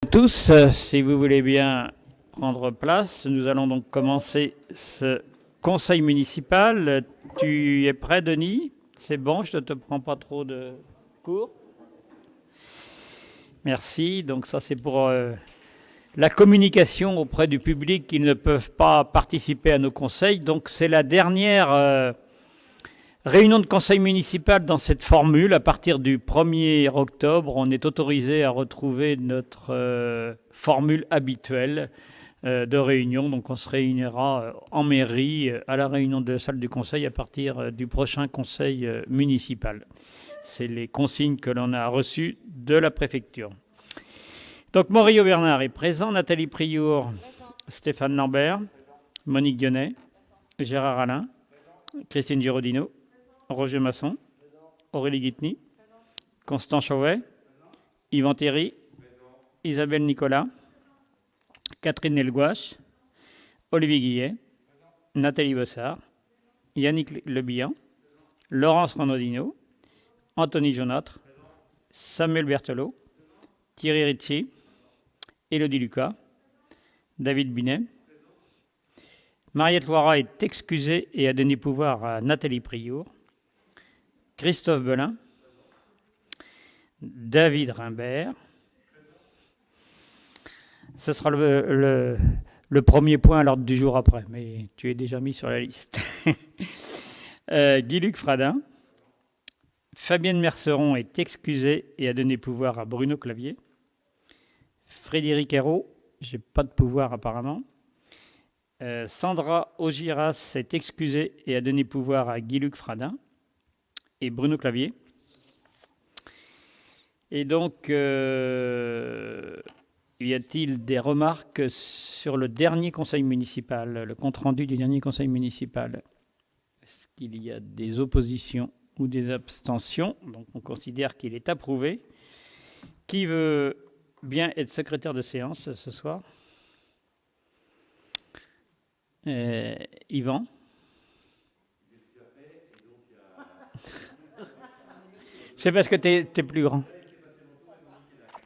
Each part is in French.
Tous, si vous voulez bien prendre place, nous allons donc commencer ce conseil municipal. Tu es prêt, Denis? C'est bon, je ne te prends pas trop de cours. Merci. Donc ça, c'est pour la communication auprès du public qui ne peuvent pas participer à nos conseils. Donc c'est la dernière réunion de conseil municipal dans cette formule. À partir du 1er octobre, on est autorisé à retrouver notre formule habituelle de réunion. Donc on se réunira en mairie à la réunion de la salle du conseil à partir du prochain conseil municipal. C'est les consignes que l'on a reçues de la préfecture. Donc Morio Bernard est présent, Nathalie Priour, Stéphane Lambert, Monique Dionnet, Gérard Alain, Christine Girodino, Roger Masson, Aurélie Guitny, Constant Chauvet, Yvan Théry, Isabelle Nicolas, Catherine Nelgouache, Olivier Guillet, Nathalie Bossard, Yannick Lebihan, Laurence Renaudino, Anthony Jaunâtre, Samuel Berthelot, Thierry Ritchie, Élodie Lucas, David Binet. Mariette Loira est excusée et a donné pouvoir à Nathalie Priour. Christophe Belin, David Rimbert. Ce sera le premier point à l'ordre du jour après, mais tu es déjà mis sur la liste. Guy-Luc Fradin. Fabienne Merceron est excusée et a donné pouvoir à Bruno Clavier. Frédéric Hérault, j'ai pas de pouvoir apparemment. Sandra Augiras est excusée et a donné pouvoir à Guy-Luc Fradin et Bruno Clavier. Et donc, y a-t-il des remarques sur le dernier conseil municipal, le compte-rendu du dernier conseil municipal? Est-ce qu'il y a des oppositions ou des abstentions? Donc, on considère qu'il est approuvé. Qui veut bien être secrétaire de séance ce soir? Yvan? C'est parce que tu es plus grand.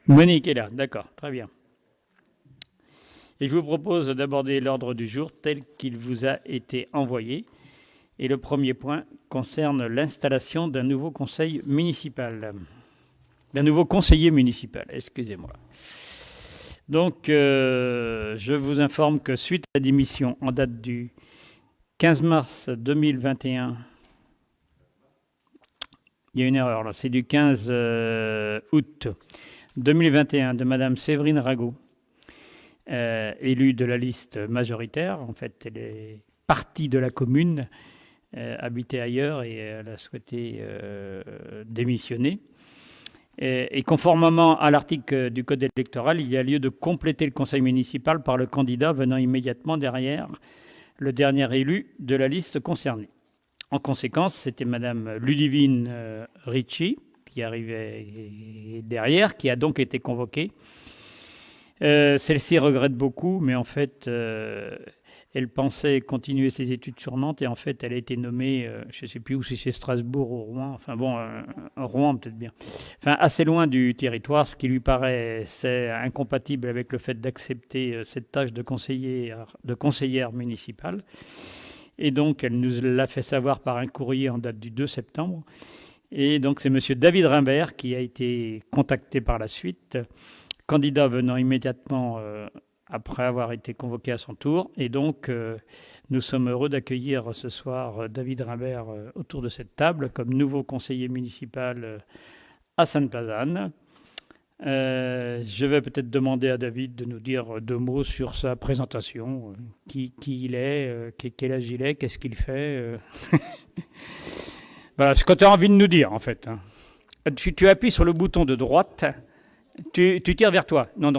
Monique est là, d'accord, très bien. Et je vous propose d'aborder l'ordre du jour tel qu'il vous a été envoyé. Et le premier point concerne l'installation d'un nouveau conseil municipal. D'un nouveau conseiller municipal, excusez-moi. Donc, je vous informe que suite à la démission en date du 15 mars 2021, il y a une erreur là, c'est du 15 août 2021 de Madame Séverine Rago, élue de la liste majoritaire. En fait, elle est partie de la commune, habitait ailleurs et elle a souhaité démissionner. Et conformément à l'article du Code électoral, il y a lieu de compléter le conseil municipal par le candidat venant immédiatement derrière le dernier élu de la liste concernée. En conséquence, c'était Madame Ludivine Ritchie qui arrivait derrière, qui a donc été convoquée. Celle-ci regrette beaucoup, mais en fait, elle pensait continuer ses études sur Nantes et en fait, elle a été nommée, je ne sais plus où, si c'est Strasbourg ou Rouen, enfin bon, Rouen peut-être bien, enfin assez loin du territoire, ce qui lui paraissait incompatible avec le fait d'accepter cette tâche de conseillère municipale. Et donc, elle nous l'a fait savoir par un courrier en date du 2 septembre. Et donc, c'est M. David Rimbert qui a été contacté par la suite, candidat venant immédiatement après avoir été convoqué à son tour. Et donc, nous sommes heureux d'accueillir ce soir David Rimbert autour de cette table comme nouveau conseiller municipal à Sainte-Pazanne. Je vais peut-être demander à David de nous dire deux mots sur sa présentation, qui il est, quel âge il est, qu'est-ce qu'il fait. Voilà, ce que tu as envie de nous dire, en fait. Tu appuies sur le bouton de droite, tu tires vers toi. Non,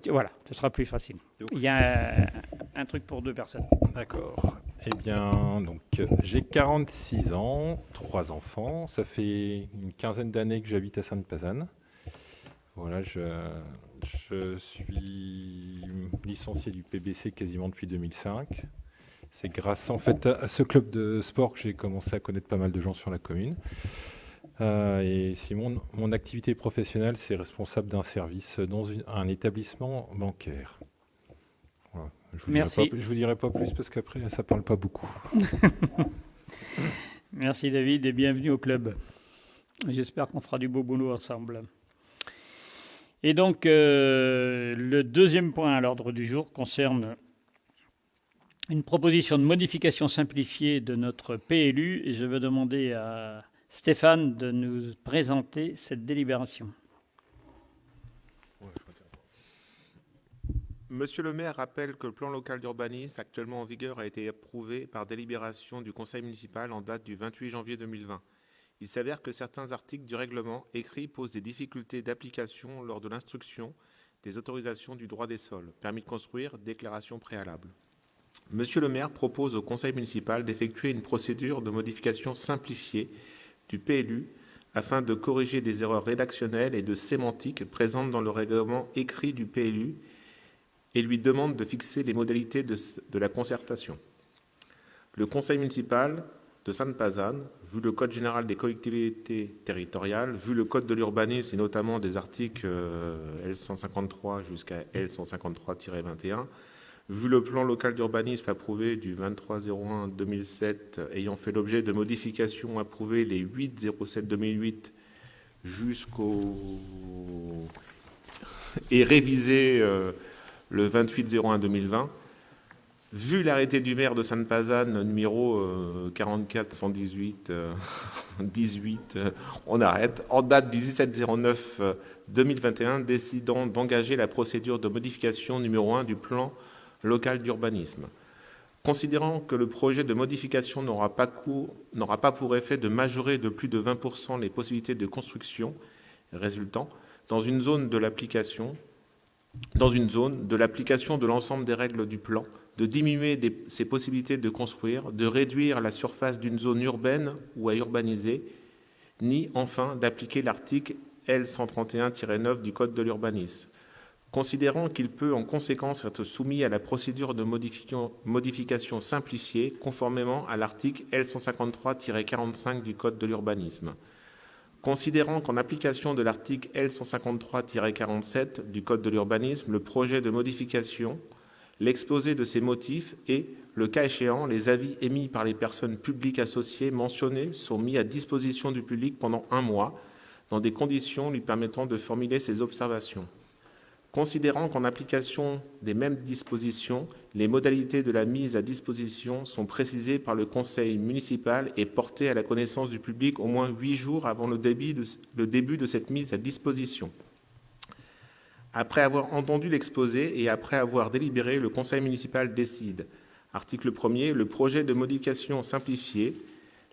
voilà, ce sera plus facile. Il y a un truc pour deux personnes. D'accord. Eh bien, donc, j'ai 46 ans, 3 enfants. Ça fait une quinzaine d'années que j'habite à Sainte-Pazanne. Voilà, je suis licencié du PBC quasiment depuis 2005. C'est grâce en fait à ce club de sport que j'ai commencé à connaître pas mal de gens sur la commune. Et Simon, mon activité professionnelle, c'est responsable d'un service dans un établissement bancaire. Voilà. Merci. Je vous dirai pas plus parce qu'après, ça parle pas beaucoup. Merci David et bienvenue au club. J'espère qu'on fera du beau boulot ensemble. Et donc, le deuxième point à l'ordre du jour concerne une proposition de modification simplifiée de notre PLU et je vais demander à Stéphane de nous présenter cette délibération. Monsieur le maire rappelle que le plan local d'urbanisme actuellement en vigueur a été approuvé par délibération du conseil municipal en date du 28 janvier 2020. Il s'avère que certains articles du règlement écrit posent des difficultés d'application lors de l'instruction des autorisations du droit des sols, permis de construire, déclaration préalable. Monsieur le maire propose au conseil municipal d'effectuer une procédure de modification simplifiée du PLU afin de corriger des erreurs rédactionnelles et de sémantique présentes dans le règlement écrit du PLU et lui demande de fixer les modalités de la concertation. Le conseil municipal de Sainte-Pazanne, vu le Code général des collectivités territoriales, vu le Code de l'urbanisme et notamment des articles L153 jusqu'à L153-21, vu le plan local d'urbanisme approuvé du 23/01/2007 ayant fait l'objet de modifications approuvées les 8/07/2008 jusqu'au... et révisé le 28/01/2020, vu l'arrêté du maire de Sainte-Pazanne numéro 44-118 18, on arrête, en date du 17/09/2021, décidant d'engager la procédure de modification numéro 1 du plan local d'urbanisme. Considérant que le projet de modification n'aura pas pour effet de majorer de plus de 20% les possibilités de construction résultant dans une zone de l'application de l'ensemble des règles du plan, de diminuer ses possibilités de construire, de réduire la surface d'une zone urbaine ou à urbaniser, ni enfin d'appliquer l'article L131-9 du Code de l'urbanisme. Considérant qu'il peut en conséquence être soumis à la procédure de modification simplifiée conformément à l'article L153-45 du Code de l'urbanisme. Considérant qu'en application de l'article L153-47 du Code de l'urbanisme, le projet de modification, l'exposé de ses motifs et, le cas échéant, les avis émis par les personnes publiques associées mentionnées sont mis à disposition du public pendant 1 mois, dans des conditions lui permettant de formuler ses observations. Considérant qu'en application des mêmes dispositions, les modalités de la mise à disposition sont précisées par le conseil municipal et portées à la connaissance du public au moins 8 jours avant le début de cette mise à disposition. Après avoir entendu l'exposé et après avoir délibéré, le conseil municipal décide. Article 1er, le projet de modification simplifiée,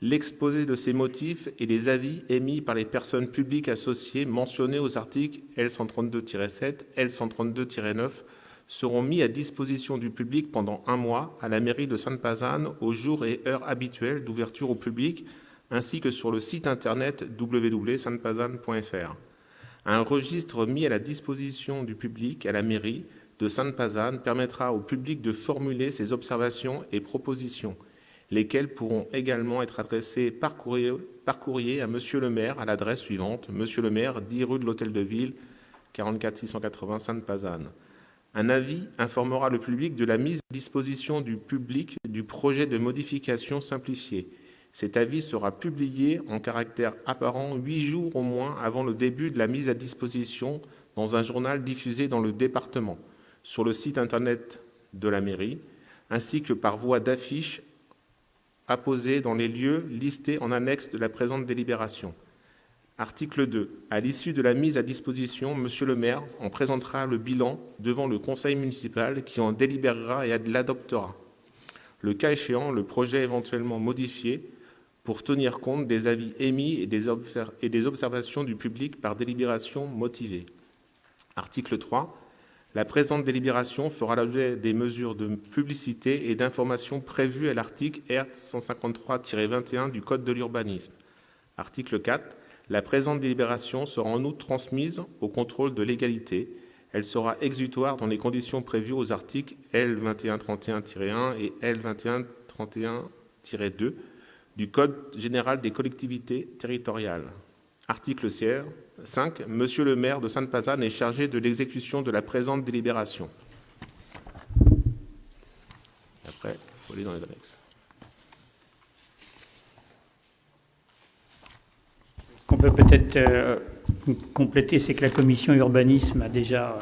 l'exposé de ses motifs et les avis émis par les personnes publiques associées mentionnées aux articles L132-7, L132-9 seront mis à disposition du public pendant 1 mois à la mairie de Sainte-Pazanne aux jours et heures habituels d'ouverture au public ainsi que sur le site internet www.saintepazanne.fr. Un registre mis à la disposition du public à la mairie de Sainte-Pazanne permettra au public de formuler ses observations et propositions, lesquels pourront également être adressés par courrier à Monsieur le maire à l'adresse suivante, Monsieur le maire, 10 rue de l'Hôtel de Ville, 44 680 Sainte-Pazanne. Un avis informera le public de la mise à disposition du public du projet de modification simplifié. Cet avis sera publié en caractère apparent 8 jours au moins avant le début de la mise à disposition dans un journal diffusé dans le département, sur le site internet de la mairie, ainsi que par voie d'affiche apposée dans les lieux listés en annexe de la présente délibération. Article 2. À l'issue de la mise à disposition, Monsieur le maire en présentera le bilan devant le conseil municipal qui en délibérera et l'adoptera. Le cas échéant, le projet éventuellement modifié pour tenir compte des avis émis et des observations du public par délibération motivée. Article 3. La présente délibération fera l'objet des mesures de publicité et d'information prévues à l'article R153-21 du Code de l'urbanisme. Article 4. La présente délibération sera en outre transmise au contrôle de légalité. Elle sera exécutoire dans les conditions prévues aux articles L2131-1 et L2131-2 du Code général des collectivités territoriales. Article 5. Monsieur le maire de Sainte-Pazanne est chargé de l'exécution de la présente délibération. Après, il faut aller dans les annexes. Ce qu'on peut peut-être compléter, c'est que la commission urbanisme a déjà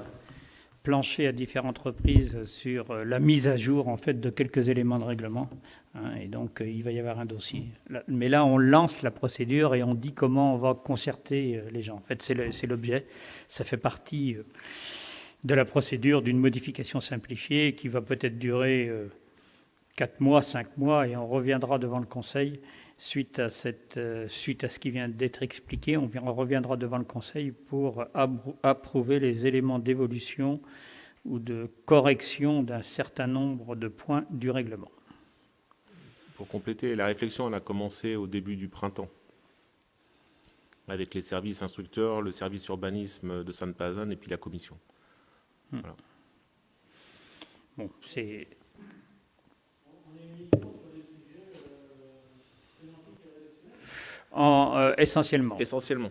planché à différentes reprises sur la mise à jour en fait de quelques éléments de règlement, hein, et donc il va y avoir un dossier. Mais là, on lance la procédure et on dit comment on va concerter les gens. En fait, c'est l'objet. Ça fait partie de la procédure d'une modification simplifiée qui va peut-être durer 4 mois, 5 mois, et on reviendra devant le Conseil suite à ce qui vient d'être expliqué. On reviendra devant le Conseil pour approuver les éléments d'évolution ou de correction d'un certain nombre de points du règlement. Pour compléter, la réflexion on a commencé au début du printemps avec les services instructeurs, le service urbanisme de Sainte-Pazanne et puis la commission. Voilà. Bon, c'est... Essentiellement. Essentiellement.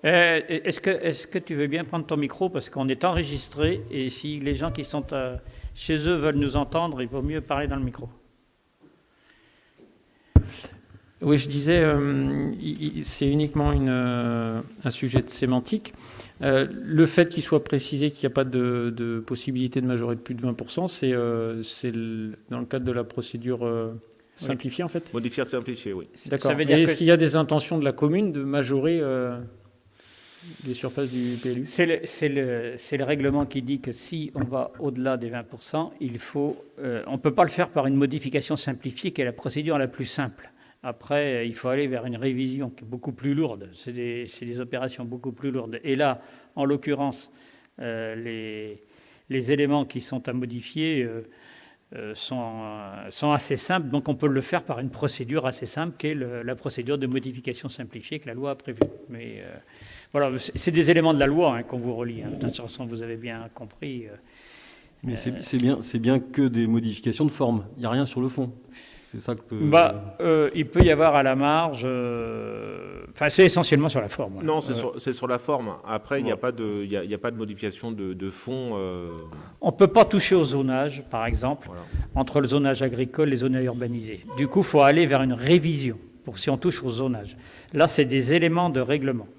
Est-ce que tu veux bien prendre ton micro parce qu'on est enregistré et si les gens qui sont chez eux veulent nous entendre, il vaut mieux parler dans le micro. Oui, je disais, c'est uniquement un sujet de sémantique. Le fait qu'il soit précisé qu'il n'y a pas de possibilité de majorer de plus de 20%, c'est dans le cadre de la procédure simplifiée, en fait. Modifier simplifié, oui. D'accord. Et est-ce qu'il y a des intentions de la commune de majorer les surfaces du PLU ? C'est le règlement qui dit que si on va au-delà des 20%, on ne peut pas le faire par une modification simplifiée qui est la procédure la plus simple. Après, il faut aller vers une révision qui est beaucoup plus lourde. C'est des opérations beaucoup plus lourdes. Et là, en l'occurrence, les éléments qui sont à modifier sont assez simples. Donc, on peut le faire par une procédure assez simple, qui est la procédure de modification simplifiée que la loi a prévue. Mais voilà, c'est des éléments de la loi qu'on vous relie. De toute façon, vous avez bien compris. Mais c'est bien que des modifications de forme. Il n'y a rien sur le fond. C'est ça que il peut y avoir à la marge... c'est essentiellement sur la forme. Voilà. Non, c'est sur la forme. Après, il n'y a pas de modification de fond. On ne peut pas toucher au zonage, par exemple, Voilà. entre le zonage agricole et les zones urbanisées. Du coup, il faut aller vers une révision pour si on touche au zonage. Là, c'est des éléments de règlement.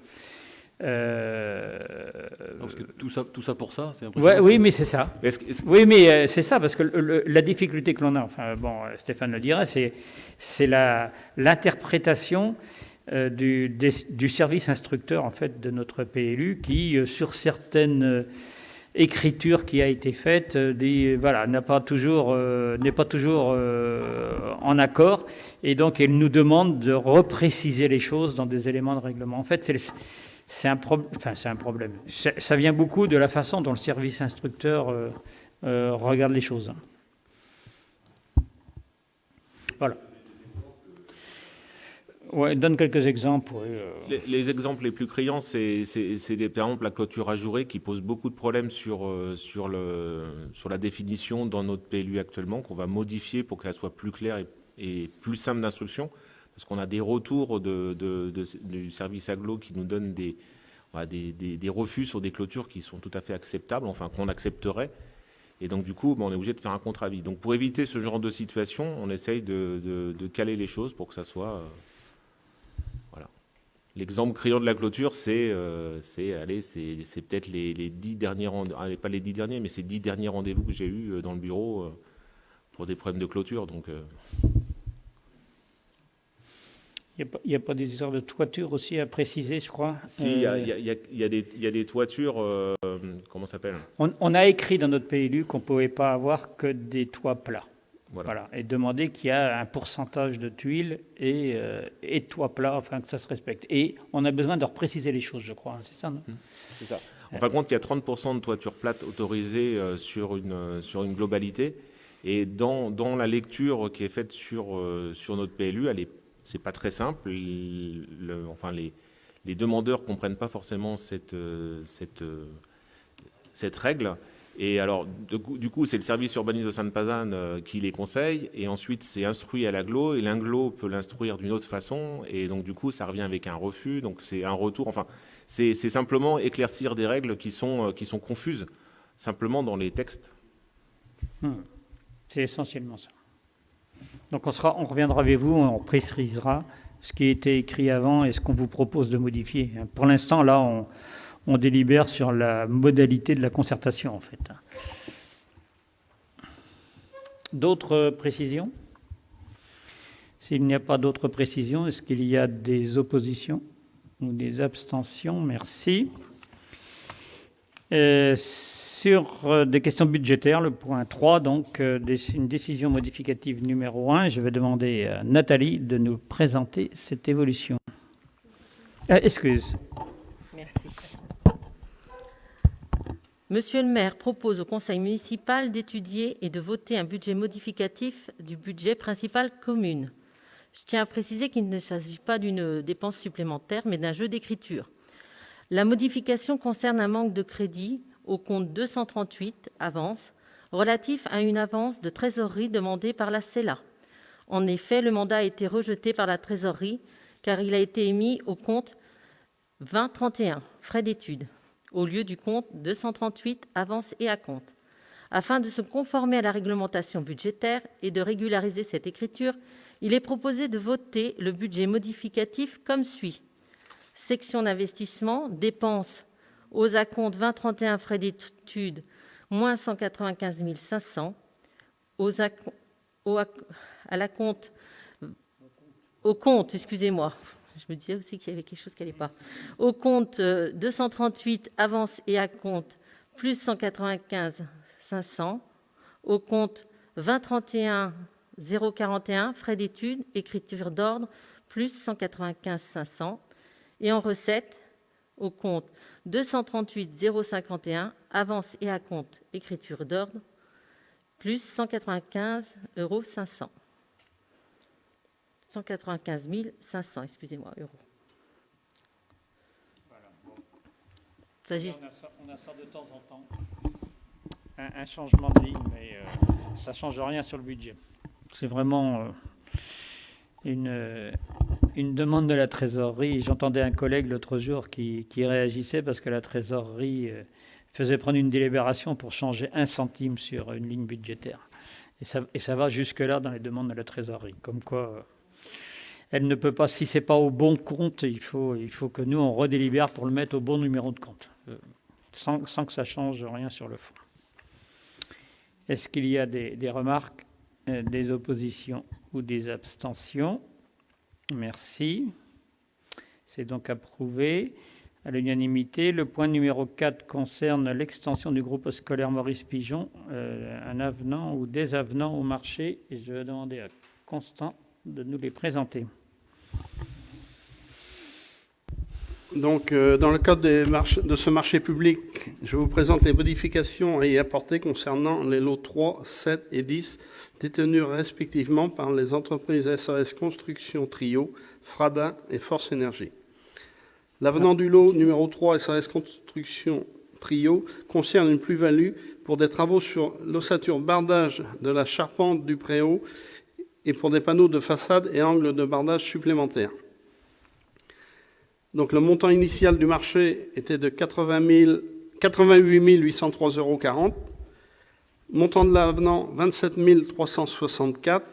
Parce que tout ça pour ça, c'est impressionnant. Oui, mais c'est ça. Oui, mais c'est ça, parce que la difficulté que l'on a, Stéphane le dirait, c'est l'interprétation du service instructeur en fait de notre PLU qui, sur certaines écritures qui a été faite, n'est pas toujours en accord, et donc elle nous demande de repréciser les choses dans des éléments de règlement. En fait, c'est un problème. Ça vient beaucoup de la façon dont le service instructeur regarde les choses. Voilà. Ouais, donne quelques exemples. Les exemples les plus criants, c'est par exemple la clôture ajourée qui pose beaucoup de problèmes sur la définition dans notre PLU actuellement, qu'on va modifier pour qu'elle soit plus claire et plus simple d'instruction. Parce qu'on a des retours du service agglo qui nous donnent des refus sur des clôtures qui sont tout à fait acceptables, enfin qu'on accepterait. Et donc du coup, on est obligé de faire un contre-avis. Donc pour éviter ce genre de situation, on essaye de caler les choses pour que ça soit... voilà. L'exemple criant de la clôture, c'est peut-être les 10 derniers rendez-vous, pas les 10 derniers, mais ces 10 derniers rendez-vous que j'ai eus dans le bureau pour des problèmes de clôture. Donc... Il n'y a pas des histoires de toiture aussi à préciser, je crois. Si, il y a des toitures, comment ça s'appelle ? On a écrit dans notre PLU qu'on ne pouvait pas avoir que des toits plats. Voilà. Et demander qu'il y a un pourcentage de tuiles et de toits plats, afin que ça se respecte. Et on a besoin de repréciser les choses, je crois. C'est ça, non ? C'est ça. En fin de compte, il y a 30% de toitures plates autorisées sur une globalité. Et dans la lecture qui est faite sur notre PLU, c'est pas très simple. Les demandeurs comprennent pas forcément cette règle Et alors, du coup, c'est le service urbanisme de Sainte-Pazanne qui les conseille, et ensuite c'est instruit à l'AGLO, et l'AGLO peut l'instruire d'une autre façon, et donc du coup, ça revient avec un refus, donc c'est un retour. Enfin, c'est simplement éclaircir des règles qui sont confuses, simplement dans les textes. C'est essentiellement ça. Donc on reviendra avec vous, on précisera ce qui a été écrit avant et ce qu'on vous propose de modifier. Pour l'instant, là, on délibère sur la modalité de la concertation, en fait. D'autres précisions? S'il n'y a pas d'autres précisions, est-ce qu'il y a des oppositions ou des abstentions? Merci. Sur des questions budgétaires, le point 3, donc une décision modificative numéro 1, je vais demander à Nathalie de nous présenter cette évolution. Excuse. Merci. Monsieur le maire propose au conseil municipal d'étudier et de voter un budget modificatif du budget principal commune. Je tiens à préciser qu'il ne s'agit pas d'une dépense supplémentaire, mais d'un jeu d'écriture. La modification concerne un manque de crédit au compte 238, avance, relatif à une avance de trésorerie demandée par la CELA. En effet, le mandat a été rejeté par la trésorerie car il a été émis au compte 2031, frais d'études, au lieu du compte 238, avance et acompte. Afin de se conformer à la réglementation budgétaire et de régulariser cette écriture, il est proposé de voter le budget modificatif comme suit. Section d'investissement, dépenses aux acomptes 2031, frais d'études, moins 195 500. Au compte, excusez-moi, je me disais aussi qu'il y avait quelque chose qui n'allait pas. Au compte 238, avance et acompte, plus 195 500. Au compte 2031 041, frais d'études, écriture d'ordre, plus 195 500. Et en recette, au compte 238 051, avance et acompte, écriture d'ordre, plus 195 500. 195 500, excusez-moi, euros. Voilà. On a ça de temps en temps. Un changement de ligne, mais ça ne change rien sur le budget. C'est vraiment une demande de la trésorerie. J'entendais un collègue l'autre jour qui réagissait parce que la trésorerie faisait prendre une délibération pour changer 1 centime sur une ligne budgétaire. Et ça va jusque-là dans les demandes de la trésorerie. Comme quoi, elle ne peut pas, si ce n'est pas au bon compte, il faut que nous, on redélibère pour le mettre au bon numéro de compte, sans que ça change rien sur le fond. Est-ce qu'il y a des remarques, des oppositions ou des abstentions? Merci. C'est donc approuvé à l'unanimité. Le point numéro 4 concerne l'extension du groupe scolaire Maurice Pigeon, un avenant ou des avenants au marché. Et je vais demander à Constant de nous les présenter. Donc, dans le cadre de ce marché public, je vous présente les modifications à y apporter concernant les lots 3, 7 et 10, détenus respectivement par les entreprises SAS Construction Trio, Frada et Force Énergie. L'avenant du lot numéro 3 SAS Construction Trio concerne une plus-value pour des travaux sur l'ossature bardage de la charpente du préau et pour des panneaux de façade et angles de bardage supplémentaires. Donc le montant initial du marché était de 88 803,40 €. Montant de l'avenant, 27 364,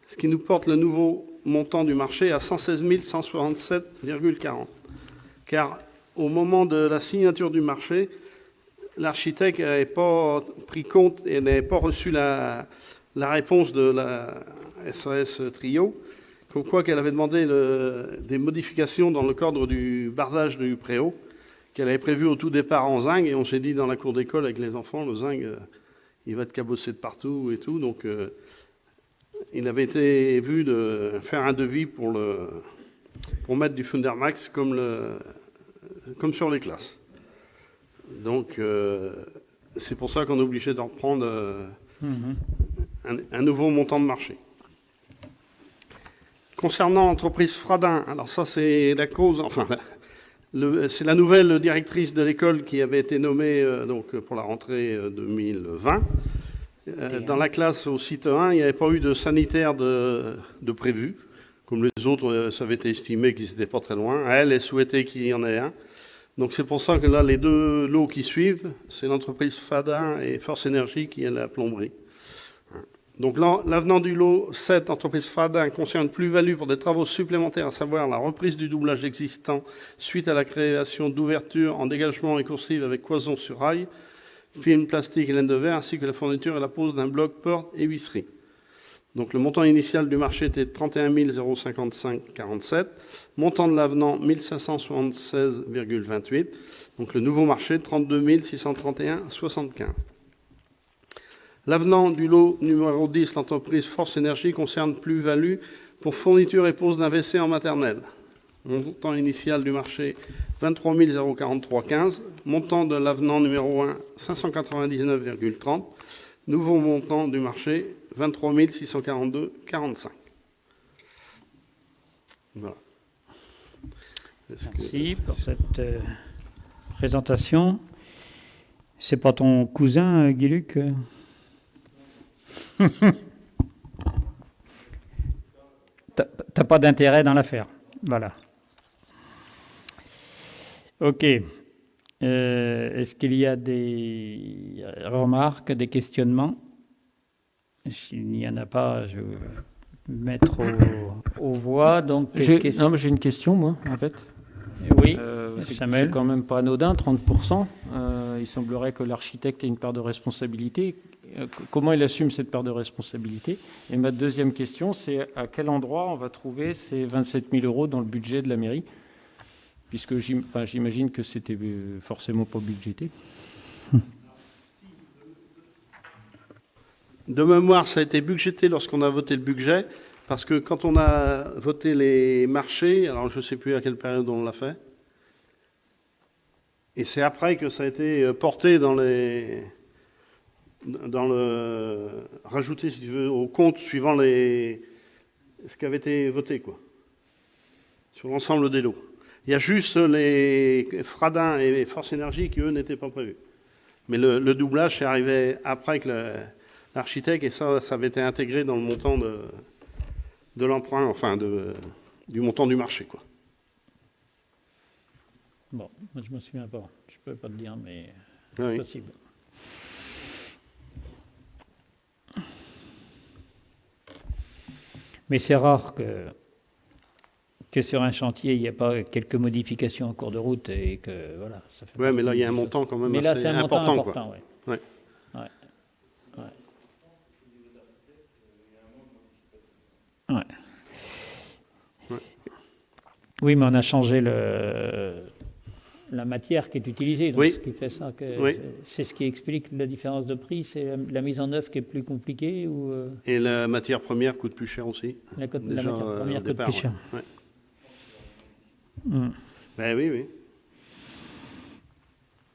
ce qui nous porte le nouveau montant du marché à 116 167,40. Car au moment de la signature du marché, l'architecte n'avait pas pris compte et n'avait pas reçu la réponse de la SAS Trio, comme quoi qu'elle avait demandé des modifications dans le cadre du bardage du préau, qu'elle avait prévu au tout départ en zinc, et on s'est dit dans la cour d'école avec les enfants, le zinc, il va être cabossé de partout et tout, donc il avait été vu de faire un devis pour mettre du Fundermax comme sur les classes. Donc c'est pour ça qu'on est obligé d'en reprendre un nouveau montant de marché. Concernant l'entreprise Fradin, alors ça c'est la cause, enfin C'est la nouvelle directrice de l'école qui avait été nommée pour la rentrée 2020. Dans la classe au site 1, il n'y avait pas eu de sanitaire de prévu. Comme les autres, ça avait été estimé qu'ils n'étaient pas très loin. Elle souhaitait qu'il y en ait un. Donc c'est pour ça que là, les deux lots qui suivent, c'est l'entreprise Fadin et Force Énergie qui est la plomberie. Donc l'avenant du lot 7, entreprise Fadin, concerne plus-value pour des travaux supplémentaires, à savoir la reprise du doublage existant suite à la création d'ouvertures en dégagement et coursive avec cloison sur rail, film plastique et laine de verre, ainsi que la fourniture et la pose d'un bloc, porte et visserie. Donc le montant initial du marché était de 31 055,47, montant de l'avenant 1576,28, donc le nouveau marché 32 631,75. L'avenant du lot numéro 10, l'entreprise Force Énergie, concerne plus-value pour fourniture et pose d'un WC en maternelle. Montant initial du marché 23 043,15, montant de l'avenant numéro 1 599,30, nouveau montant du marché 23 642,45. Voilà. Merci pour cette présentation. C'est pas ton cousin, Guy-Luc T'as pas d'intérêt dans l'affaire. Voilà. Ok. Est-ce qu'il y a des remarques, des questionnements? S'il n'y en a pas, je vais mettre aux voix. Donc, j'ai une question, moi, en fait. Oui, Samuel. C'est quand même pas anodin, 30%. Il semblerait que l'architecte ait une part de responsabilité. Comment il assume cette part de responsabilité? Et ma deuxième question, c'est à quel endroit on va trouver ces 27 000 € dans le budget de la mairie? Puisque j'imagine que c'était forcément pas budgété. De mémoire, ça a été budgété lorsqu'on a voté le budget, parce que quand on a voté les marchés, alors je ne sais plus à quelle période on l'a fait, et c'est après que ça a été porté rajouté, si tu veux, au compte suivant ce qui avait été voté, quoi, sur l'ensemble des lots. Il y a juste les Fradin et Force Énergie qui, eux, n'étaient pas prévus. Mais le doublage, c'est arrivé après que l'architecte, et ça avait été intégré dans le montant de l'emprunt, enfin, du montant du marché, quoi. Bon, moi je me souviens pas. Je peux pas te dire, mais Oui. c'est possible. Mais c'est rare que sur un chantier, il n'y a pas quelques modifications en cours de route et que voilà. Ça fait Ouais, mais là, il y a un montant quand même assez important, quoi. Ouais. Ouais. Oui, mais on a changé la matière qui est utilisée. Donc oui. Ce qui fait ça, oui. C'est ce qui explique la différence de prix. C'est la mise en œuvre qui est plus compliquée ou Et la matière première coûte plus cher aussi. La matière première coûte plus cher. Ouais. Ben oui.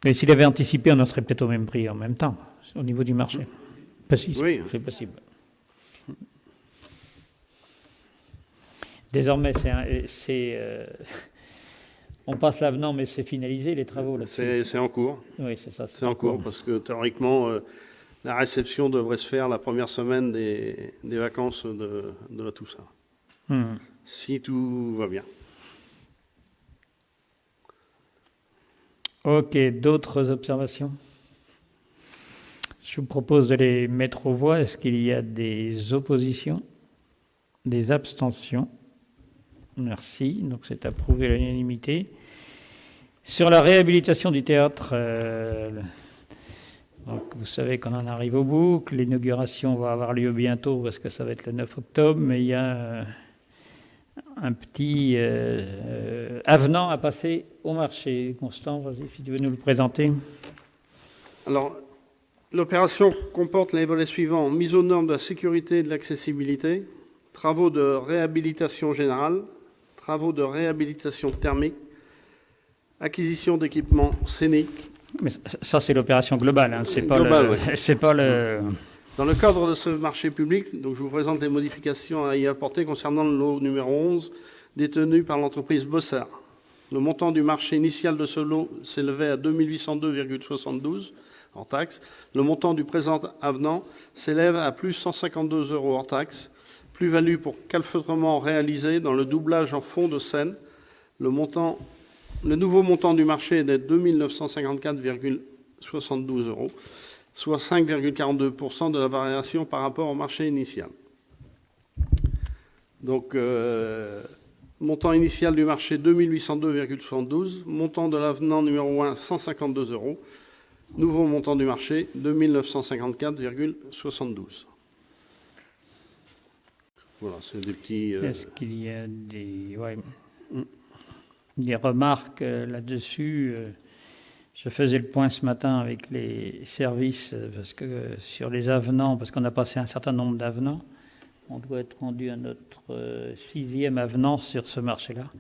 Et s'il avait anticipé, on en serait peut-être au même prix en même temps, au niveau du marché. Oui. C'est possible. Désormais, on passe l'avenant, mais c'est finalisé, les travaux là-dessus. C'est en cours. Oui, c'est ça. C'est en cours, parce que théoriquement, la réception devrait se faire la première semaine des vacances de la Toussaint. Si tout va bien. Ok, d'autres observations? Je vous propose de les mettre aux voix. Est-ce qu'il y a des oppositions? Des abstentions? Merci, donc c'est approuvé à l'unanimité. Sur la réhabilitation du théâtre, donc vous savez qu'on en arrive au bout, que l'inauguration va avoir lieu bientôt parce que ça va être le 9 octobre, mais il y a un petit avenant à passer au marché. Constant, vas-y, si tu veux nous le présenter. Alors, l'opération comporte les volets suivants: mise aux normes de la sécurité et de l'accessibilité, travaux de réhabilitation générale, travaux de réhabilitation thermique, acquisition d'équipements scéniques. Mais ça, c'est l'opération globale, hein. C'est pas global, c'est pas le... Dans le cadre de ce marché public, donc je vous présente les modifications à y apporter concernant le lot numéro 11, détenu par l'entreprise Bossard. Le montant du marché initial de ce lot s'élevait à 2 802,72 hors taxe. Le montant du présent avenant s'élève à plus 152 € hors taxe. Plus-value pour calfeutrement réalisé dans le doublage en fond de scène. Le nouveau montant du marché est de 2 954,72 €, soit 5,42% de la variation par rapport au marché initial. Donc, montant initial du marché 2 802,72, montant de l'avenant numéro 1 152 €, nouveau montant du marché 2 954,72. Voilà, c'est des petits... Est-ce qu'il y a des remarques là-dessus? Je faisais le point ce matin avec les services parce que sur les avenants, parce qu'on a passé un certain nombre d'avenants, on doit être rendu à notre 6e avenant sur ce marché-là.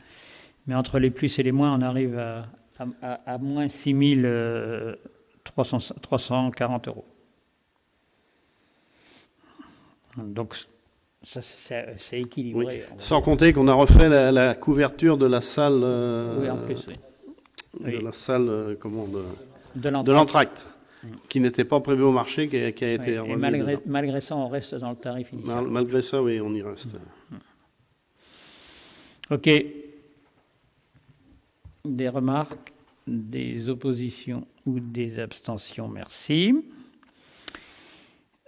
Mais entre les plus et les moins, on arrive à moins 6 340 €. Donc, ça, c'est équilibré. Oui. Sans compter qu'on a refait la couverture de la salle, Oui, en plus, oui. de la salle de l'entracte, qui n'était pas prévu au marché, qui a été oui. Et remis malgré ça, on reste dans le tarif initial. Malgré ça, oui, on y reste. OK. Des remarques, des oppositions ou des abstentions? Merci.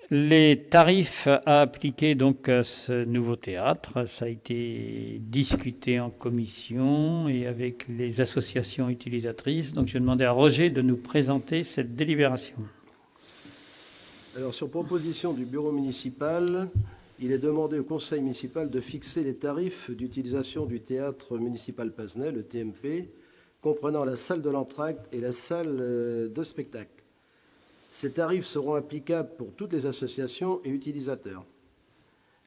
Les tarifs à appliquer donc à ce nouveau théâtre, ça a été discuté en commission et avec les associations utilisatrices. Donc je vais demander à Roger de nous présenter cette délibération. Alors, sur proposition du bureau municipal, il est demandé au conseil municipal de fixer les tarifs d'utilisation du théâtre municipal Pazenay, le TMP, comprenant la salle de l'entracte et la salle de spectacle. Ces tarifs seront applicables pour toutes les associations et utilisateurs.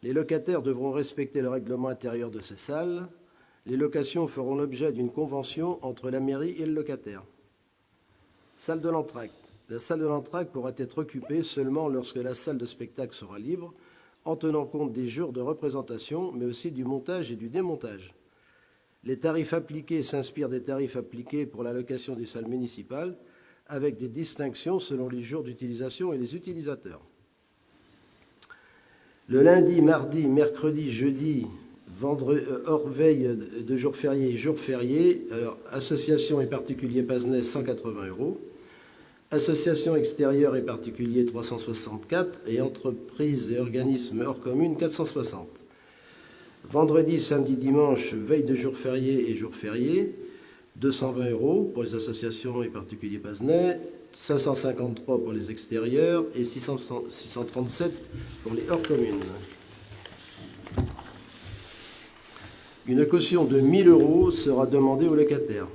Les locataires devront respecter le règlement intérieur de ces salles. Les locations feront l'objet d'une convention entre la mairie et le locataire. Salle de l'entracte. La salle de l'entracte pourra être occupée seulement lorsque la salle de spectacle sera libre, en tenant compte des jours de représentation, mais aussi du montage et du démontage. Les tarifs appliqués s'inspirent des tarifs appliqués pour la location des salles municipales, avec des distinctions selon les jours d'utilisation et les utilisateurs. Le lundi, mardi, mercredi, jeudi, vendredi, hors veille de jours fériés et jours fériés, alors associations et particuliers Pazenay 180 €, associations extérieures et particuliers 364 et entreprises et organismes hors commune 460. Vendredi, samedi, dimanche, veille de jours fériés et jours fériés, 220 € pour les associations et particuliers Pazenay, 553 pour les extérieurs et 637 pour les hors communes. Une caution de 1 000 € sera demandée aux locataires.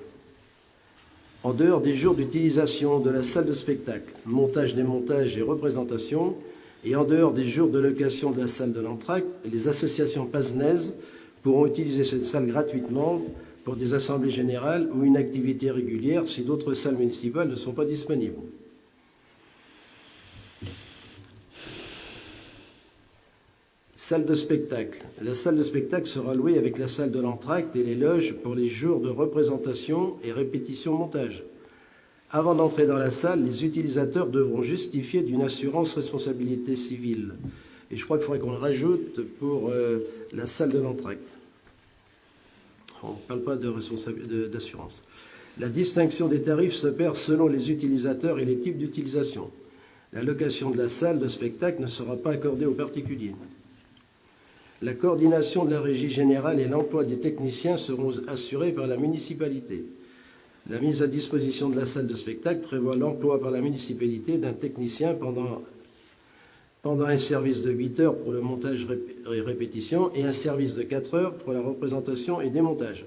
En dehors des jours d'utilisation de la salle de spectacle, montage, démontage et représentation, et en dehors des jours de location de la salle de l'entracte, les associations pazenaises pourront utiliser cette salle gratuitement pour des assemblées générales ou une activité régulière si d'autres salles municipales ne sont pas disponibles. Salle de spectacle. La salle de spectacle sera louée avec la salle de l'entracte et les loges pour les jours de représentation et répétition montage. Avant d'entrer dans la salle, les utilisateurs devront justifier d'une assurance responsabilité civile. Et je crois qu'il faudrait qu'on le rajoute pour la salle de l'entracte. On ne parle pas d'assurance. La distinction des tarifs s'opère selon les utilisateurs et les types d'utilisation. La location de la salle de spectacle ne sera pas accordée aux particuliers. La coordination de la régie générale et l'emploi des techniciens seront assurés par la municipalité. La mise à disposition de la salle de spectacle prévoit l'emploi par la municipalité d'un technicien pendant un service de 8 heures pour le montage et répétition et un service de 4 heures pour la représentation et démontage.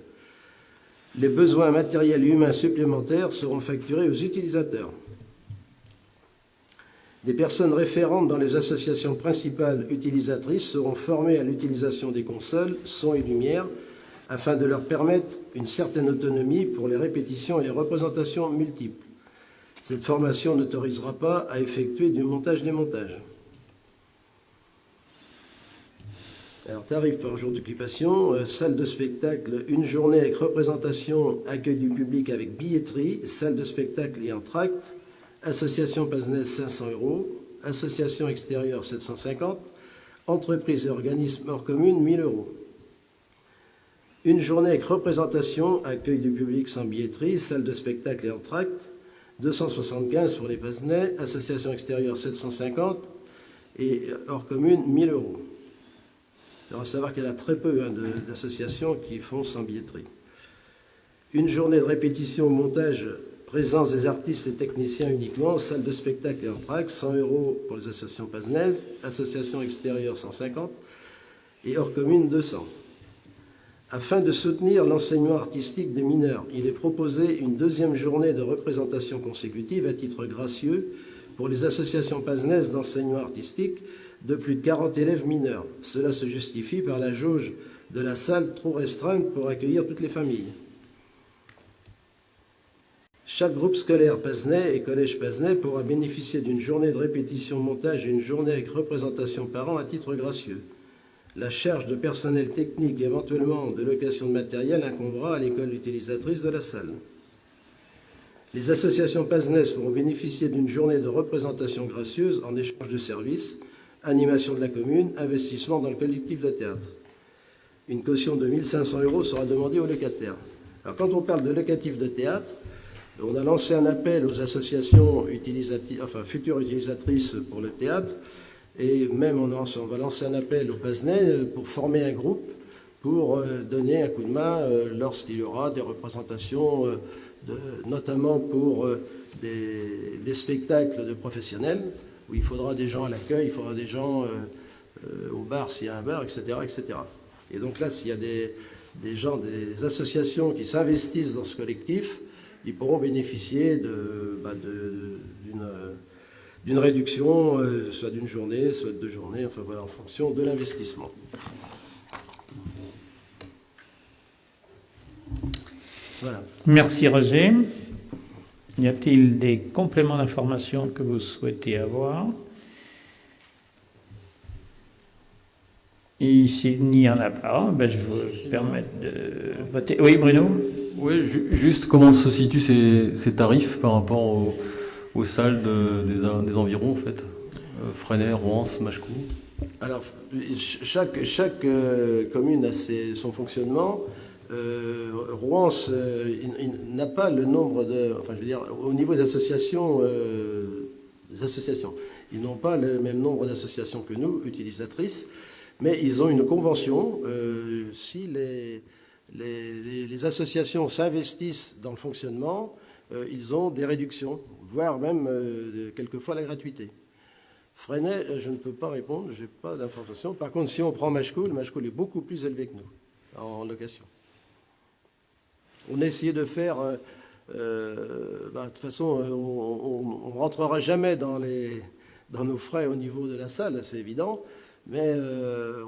Les besoins matériels et humains supplémentaires seront facturés aux utilisateurs. Des personnes référentes dans les associations principales utilisatrices seront formées à l'utilisation des consoles, son et lumière, afin de leur permettre une certaine autonomie pour les répétitions et les représentations multiples. Cette formation n'autorisera pas à effectuer du montage-démontage. Alors, tarif par jour d'occupation, salle de spectacle, une journée avec représentation, accueil du public avec billetterie, salle de spectacle et entracte, association Pazenès 500 €, association extérieure 750, entreprise et organisme hors commune 1000 €. Une journée avec représentation, accueil du public sans billetterie, salle de spectacle et entracte, 275 pour les Pazenais, association extérieure 750 et hors commune 1000 €. Il faut savoir qu'il y en a très peu d'associations qui font sans billetterie. Une journée de répétition, montage, présence des artistes et techniciens uniquement, salle de spectacle et entracte, 100 € pour les associations pazenaises, association extérieure 150 et hors commune 200. Afin de soutenir l'enseignement artistique des mineurs, il est proposé une deuxième journée de représentation consécutive à titre gracieux pour les associations pazenaises d'enseignement artistique de plus de 40 élèves mineurs. Cela se justifie par la jauge de la salle trop restreinte pour accueillir toutes les familles. Chaque groupe scolaire pazenais et collège pazenais pourra bénéficier d'une journée de répétition montage et une journée avec représentation par an à titre gracieux. La charge de personnel technique et éventuellement de location de matériel incombera à l'école utilisatrice de la salle. Les associations pazenaises pourront bénéficier d'une journée de représentation gracieuse en échange de services, animation de la commune, investissement dans le collectif de théâtre. Une caution de 1 500 € sera demandée aux locataires. Alors, quand on parle de locatif de théâtre, on a lancé un appel aux associations futures utilisatrices pour le théâtre, et même on va lancer un appel aux Pazenais pour former un groupe pour donner un coup de main lorsqu'il y aura des représentations, notamment pour des spectacles de professionnels, où il faudra des gens à l'accueil, il faudra des gens au bar s'il y a un bar, etc., etc. Et donc là, s'il y a des gens, des associations qui s'investissent dans ce collectif, ils pourront bénéficier d'une réduction, soit d'une journée, soit de 2 journées, enfin voilà, en fonction de l'investissement. Voilà. Merci Roger. Y a-t-il des compléments d'information que vous souhaitez avoir? Et s'il n'y en a pas, je vous permettre de voter. Oui, Bruno? Oui, juste comment se situent ces tarifs par rapport aux salles des environs, en fait, Fresnay, Rouen, Machecoul? Alors, chaque commune a son fonctionnement. Rouen n'a pas le nombre au niveau des associations, ils n'ont pas le même nombre d'associations que nous, utilisatrices, mais ils ont une convention. Si les associations s'investissent dans le fonctionnement, ils ont des réductions, voire même quelquefois la gratuité. Fresnay, je ne peux pas répondre, je n'ai pas d'informations. Par contre, si on prend Machecoul est beaucoup plus élevé que nous en location. On a essayé de faire... de toute façon, on ne rentrera jamais dans nos frais au niveau de la salle, c'est évident, mais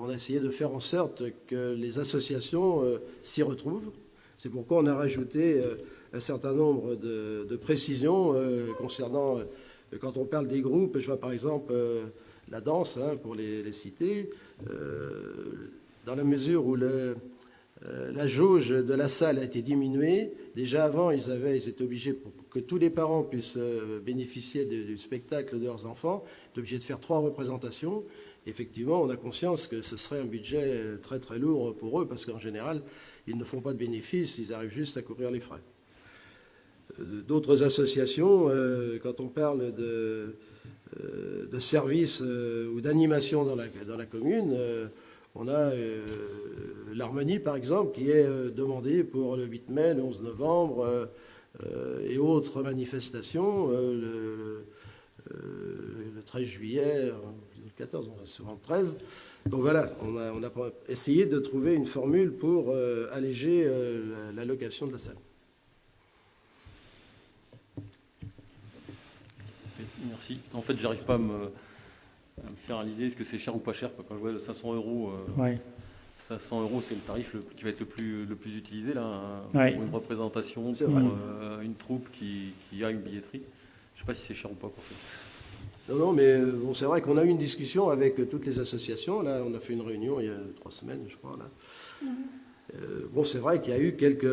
on a essayé de faire en sorte que les associations s'y retrouvent. C'est pourquoi on a rajouté un certain nombre de précisions concernant... quand on parle des groupes, je vois par exemple la danse, pour les citer, dans la mesure où la jauge de la salle a été diminuée. Déjà avant, ils étaient obligés, pour que tous les parents puissent bénéficier du spectacle de leurs enfants, ils étaient obligés de faire 3 représentations. Effectivement, on a conscience que ce serait un budget très très lourd pour eux, parce qu'en général, ils ne font pas de bénéfices, ils arrivent juste à couvrir les frais. D'autres associations, quand on parle de services ou d'animation dans la commune, on a l'harmonie, par exemple, qui est demandée pour le 8 mai, le 11 novembre et autres manifestations, le 13 juillet, le 14, on va souvent le 13. Donc voilà, on a essayé de trouver une formule pour alléger la location de la salle. Merci. En fait, j'arrive pas à me faire l'idée, est-ce que c'est cher ou pas cher? Quand je vois 500 €, 500 €, c'est le tarif qui va être le plus utilisé là, pour une représentation, pour une troupe qui a une billetterie. Je ne sais pas si c'est cher ou pas. Non, mais bon, c'est vrai qu'on a eu une discussion avec toutes les associations. Là, on a fait une réunion il y a 3 semaines, je crois. Là. Bon, c'est vrai qu'il y a eu quelques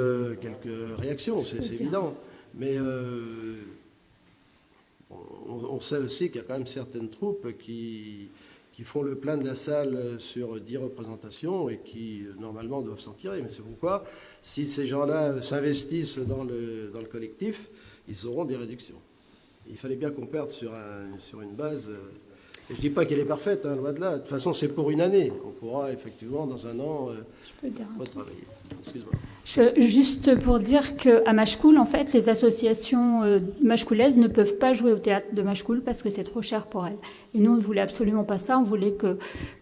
réactions, c'est évident. Mais on sait aussi qu'il y a quand même certaines troupes qui font le plein de la salle sur 10 représentations et qui, normalement, doivent s'en tirer. Mais c'est pourquoi, si ces gens-là s'investissent dans le collectif, ils auront des réductions. Il fallait bien qu'on perde sur une base. Et je ne dis pas qu'elle est parfaite, hein, loin de là. De toute façon, c'est pour une année. On pourra effectivement, dans un an, retravailler. Excuse-moi. Juste pour dire qu'à Machecoul, en fait, les associations machecoulaises ne peuvent pas jouer au théâtre de Machecoul parce que c'est trop cher pour elles. Et nous, on ne voulait absolument pas ça. On voulait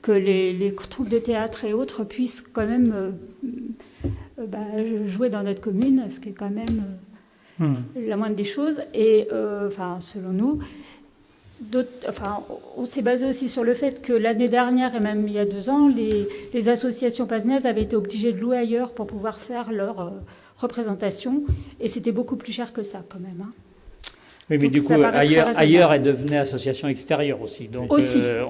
que les troupes de théâtre et autres puissent quand même jouer dans notre commune, ce qui est quand même la moindre des choses. Et selon nous, on s'est basé aussi sur le fait que l'année dernière et même il y a 2 ans, les associations pazenaises avaient été obligées de louer ailleurs pour pouvoir faire leur représentation, et c'était beaucoup plus cher que ça quand même. Hein. Oui, mais donc, du coup, ailleurs, elles devenaient association extérieure aussi. Donc,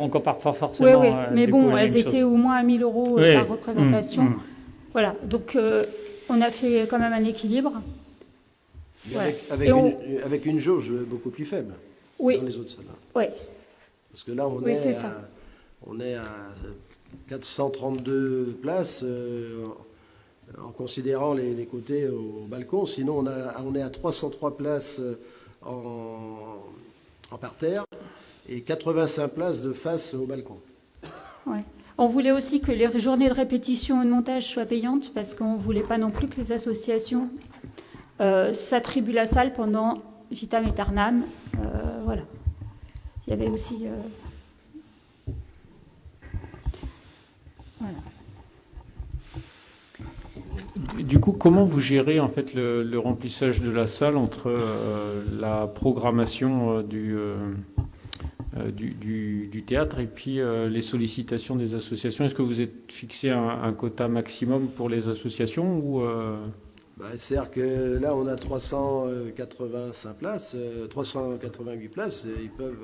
on compare pas forcément. Oui, mais bon, elles étaient au moins à 1 000 € par représentation. Voilà, donc on a fait quand même un équilibre. Avec une jauge beaucoup plus faible. Oui. Dans les autres salles. Oui. Parce que là, on est à 432 places en considérant les côtés au balcon. Sinon, on est à 303 places en parterre et 85 places de face au balcon. Ouais. On voulait aussi que les journées de répétition et de montage soient payantes parce qu'on ne voulait pas non plus que les associations s'attribuent la salle pendant vitam aeternam. Voilà. Il y avait aussi... Voilà. Du coup, comment vous gérez en fait le remplissage de la salle entre la programmation du théâtre et puis les sollicitations des associations? Est-ce que vous êtes fixé un quota maximum pour les associations ou C'est-à-dire que là, on a 385 places, 388 places, ils peuvent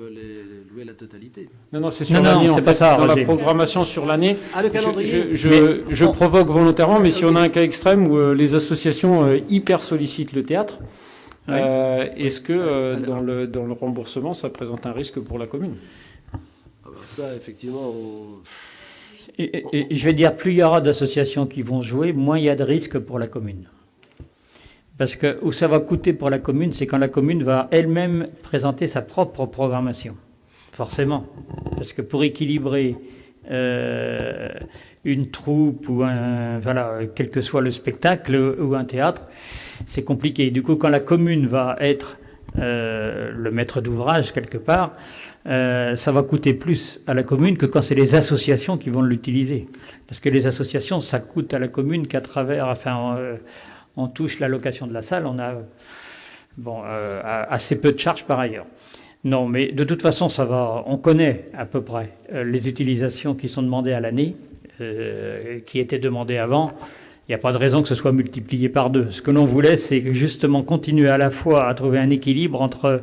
louer la totalité. Non, c'est sur l'année. C'est pas ça, dans Roger. la programmation sur l'année. Ah, le calendrier. Je provoque volontairement, mais si on a un cas extrême où les associations hyper sollicitent le théâtre, est-ce que dans le remboursement, ça présente un risque pour la commune? Ça, effectivement... Et je vais dire, plus il y aura d'associations qui vont jouer, moins il y a de risques pour la commune. Parce que où ça va coûter pour la commune, c'est quand la commune va elle-même présenter sa propre programmation. Forcément. Parce que pour équilibrer une troupe ou quel que soit le spectacle ou un théâtre, c'est compliqué. Du coup, quand la commune va être le maître d'ouvrage quelque part, ça va coûter plus à la commune que quand c'est les associations qui vont l'utiliser. Parce que les associations, ça coûte à la commune qu'à travers... on touche la location de la salle, on a assez peu de charges par ailleurs. Non, mais de toute façon, ça va. On connaît à peu près les utilisations qui sont demandées à l'année, qui étaient demandées avant. Il n'y a pas de raison que ce soit multiplié par 2. Ce que l'on voulait, c'est justement continuer à la fois à trouver un équilibre entre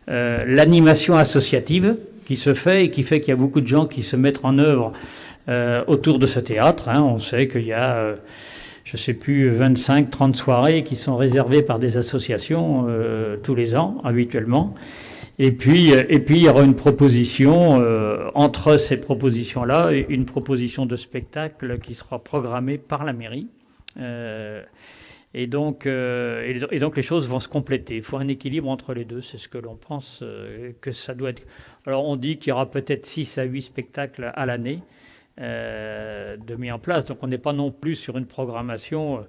l'animation associative qui se fait et qui fait qu'il y a beaucoup de gens qui se mettent en œuvre autour de ce théâtre. Hein. On sait qu'il y a... je ne sais plus, 25, 30 soirées qui sont réservées par des associations tous les ans, habituellement. Et puis, il y aura une proposition, entre ces propositions-là, une proposition de spectacle qui sera programmée par la mairie. Et donc les choses vont se compléter. Il faut un équilibre entre les deux, c'est ce que l'on pense que ça doit être. Alors, on dit qu'il y aura peut-être 6 à 8 spectacles à l'année. De mis en place. Donc on n'est pas non plus sur une programmation.